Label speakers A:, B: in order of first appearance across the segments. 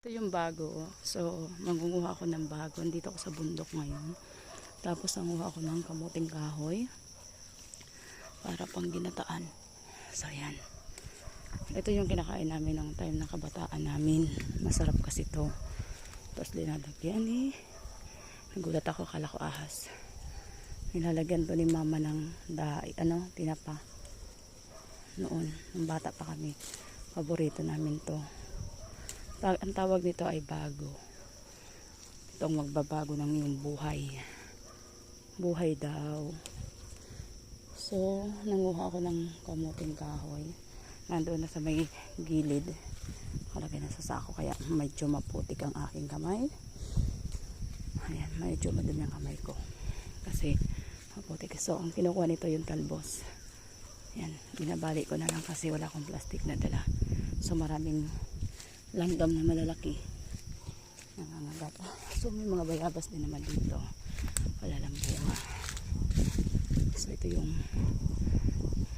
A: Ito yung bago. So, mangunguha ako ng bago. Dito ako sa bundok ngayon. Tapos, nanguha ako ng kamuting kahoy para pang ginataan. So, ayan. Ito yung kinakain namin ng time ng kabataan namin. Masarap kasi ito. Tapos, linalagyan eh. Nagulat ako, kala ko ahas. Nilalagyan to ni mama ng tinapa. Noon, nung bata pa kami. Paborito namin to. Ang tawag nito ay bago. Itong magbabago ng iyong buhay. Buhay daw. So, nanguha ako ng kamuting kahoy. Nandoon na sa may gilid. Kalagay na sa sako kaya medyo maputik ang aking kamay. Ayan, medyo madumi ang kamay ko. Kasi maputik. So, ang kinukuha nito yung talbos. Ayan, binabalik ko na lang kasi wala akong plastic na dala. So, maraming langgam na malalaki nangangagat. So may mga bayabas din naman dito, wala lang bunga. So ito yung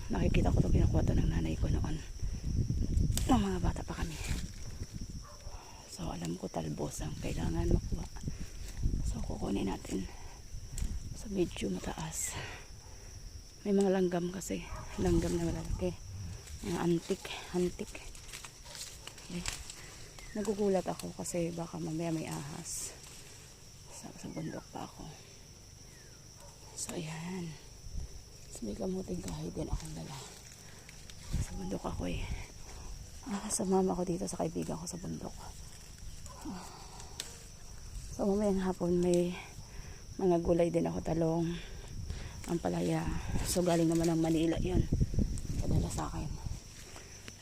A: nakikita ko, itong kinukuha to ng nanay ko noon nung mga bata pa kami. So alam ko talbos ang kailangan makuha, so kukunin natin. So medyo mataas, may mga langgam kasi, langgam na malalaki, mga antik. Okay. Nagugulat ako kasi baka mamaya may ahas. Sa bundok pa ako. So ayan. So may kamuting kahoy din akong dala. Sa bundok ako eh. Sa mama ko dito, sa kaibigan ko sa bundok. So mamayang hapon may mga gulay din ako, talong, ampalaya. So galing naman ng Manila yun. Padala sa akin.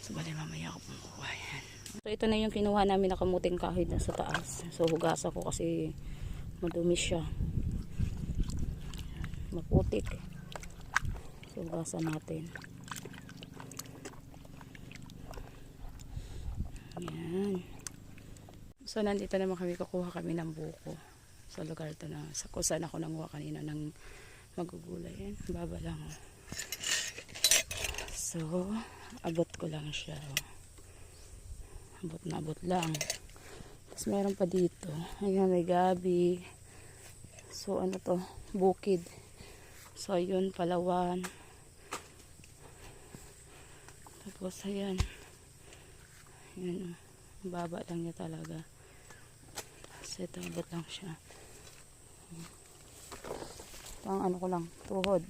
A: So bali mamaya ako pumukuha yan. So ito na yung kinuha namin na kamuting kahoy na sa taas. So hugasan ko kasi madumi siya. Maputik. So hugasan natin. Ayan. So nandito naman kami, kukuha kami ng buko. Sa lugar to na kung saan ako nanguha kanina ng magugulay. Ayan, baba lang. So abot ko lang siya. Abot lang. Tapos meron pa dito. Ayan, may gabi. So ano to? Bukid. So ayun, palawan. Tapos ayan. Ayan. Baba lang niya talaga. So ito, abot lang siya. Ito ang ano ko lang, tuhod.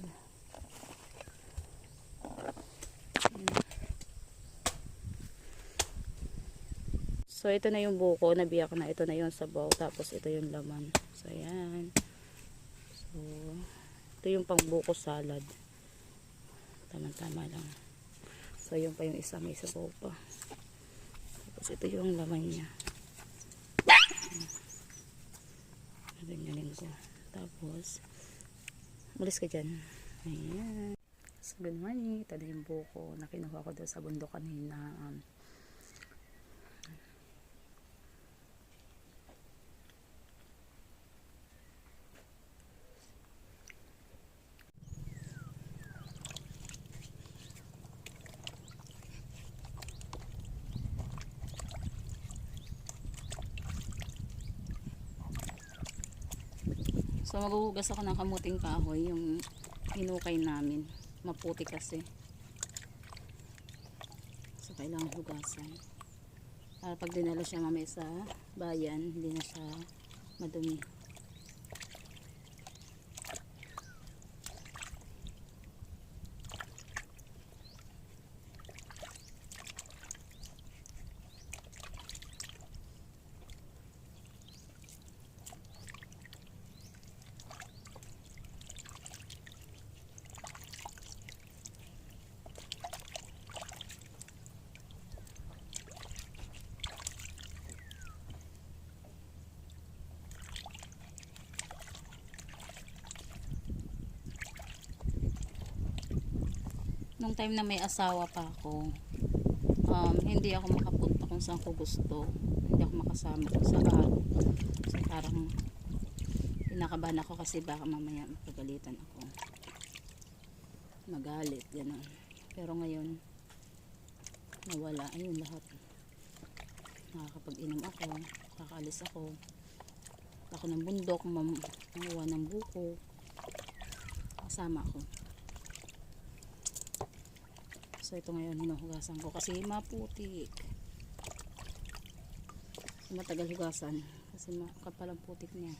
A: So ito na yung buko, nabiyak na. Ito na yung sabaw, tapos ito yung laman. So ayan. So ito yung pang buko salad. Tama-tama lang. So yung pa yung isa, may sabaw pa. Tapos ito yung laman niya. Ganyanin ko. Tapos malis ka dyan. Ayan. So good morning. Ito na yung buko na kinuha ko doon sa bundok kanina. So maghuhugas ako ng kamuting kahoy, yung hinukay namin. Maputi kasi. So kailangan hugasan. Para pag dinala siya mamaya sa bayan, hindi na siya madumi. Nung time na may asawa pa ako, hindi ako makapunta kung saan ko gusto. Hindi ako makasama kung saan. So parang pinakabahan ako kasi baka mamaya magpagalitan ako. Magalit, gano'n. Pero ngayon, nawala. Ayun lahat. nakakapag-inom ako, nakakaalis ako ng bundok, manguha ng buko, kasama ako. So ito ngayon hinuhugasan ko kasi maputik, matagal hugasan kasi makapal ang putik niya.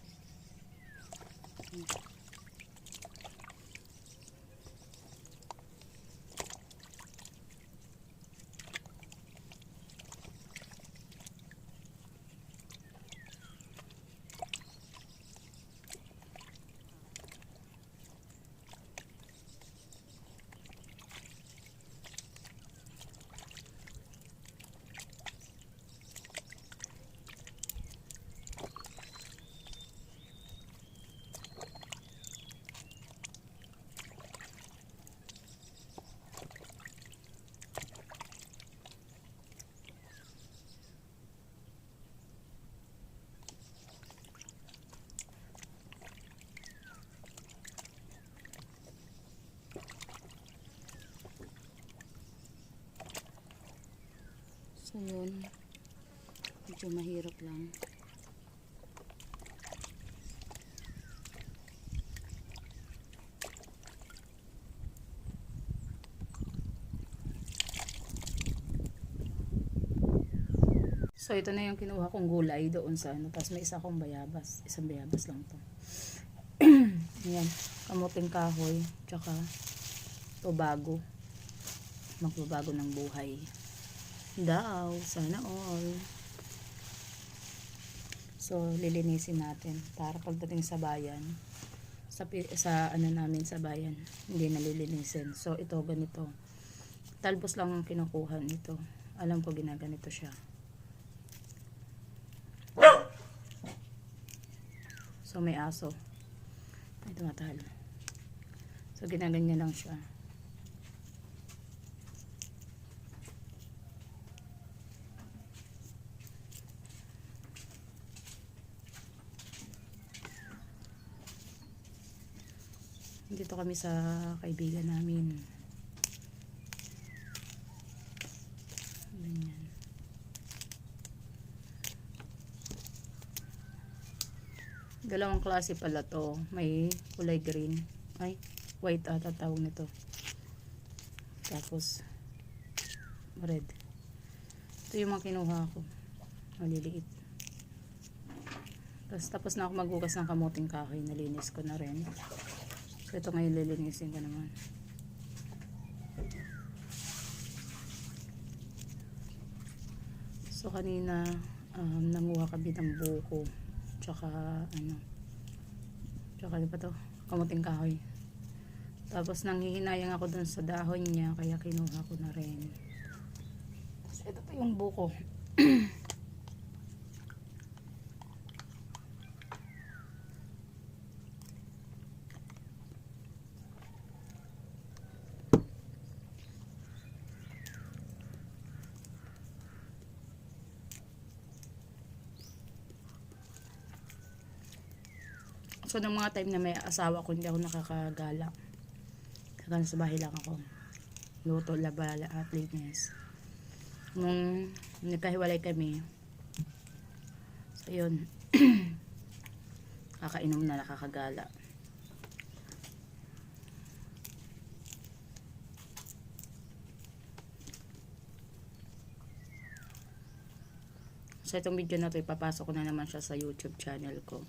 A: So yun, medyo mahirap lang. So ito na yung kinuha kong gulay doon sa ano, tapos may isa akong bayabas, isang bayabas lang to. Ayan, kamuting kahoy, tsaka tubago, magbabago ng buhay daw, sana all. So lilinisin natin para pagdating sa bayan, sa ano namin sa bayan, hindi nalilinisin. So ito ganito, talbos lang ang kinukuha nito, alam ko ginaganito siya. So may aso ay tumatahal, so ginaganyan lang siya. Dito kami sa kaibigan namin. Ganyan. Dalawang klase pala to. May kulay green. Ay, white ata tawag nito. Tapos, red. Ito yung mga kinuha ko. Maliliit. Tapos na ako maghugas ng kamuting kahoy. Nalinis ko na rin. So ito ngayon lilinisin ko naman. So kanina nanguha kami ng buko, tsaka ano ba to, kamuting kahoy. Tapos nanghihinayang ako dun sa dahon niya, kaya kinuha ko na rin. So ito pa yung buko. So, ng mga time na may asawa ko, hindi ako nakakagala. Kaya sa bahay lang ako. Luto, labala, at linis. Nung nagkahiwalay kami, so yun, kakainom na nakakagala. So, itong video na to, ipapasok ko na naman siya sa YouTube channel ko.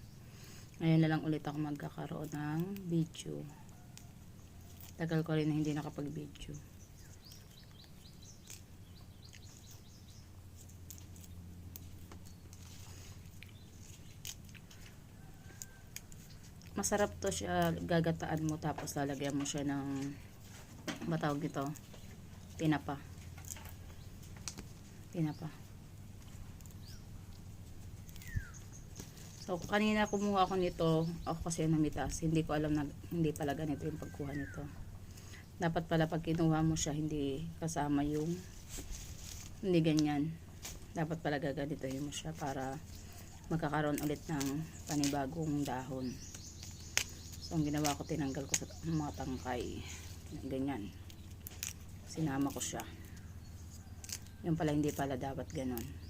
A: Ngayon na lang ulit ako magkakaroon ng video. Tagal ko rin na hindi nakapag-video. Masarap to siya, gagataan mo tapos lalagyan mo siya ng batawag dito, tinapa. So kanina kumuha ako nito, ako kasi namitas, hindi ko alam na hindi pala ganito yung pagkuha nito. Dapat pala pag kinuha mo siya, hindi kasama yung, hindi ganyan. Dapat pala gaganitohin mo siya para magkakaroon ulit ng panibagong dahon. So ang ginawa ko, tinanggal ko sa mga tangkay, ganyan, sinama ko siya. Yung pala hindi pala dapat ganon.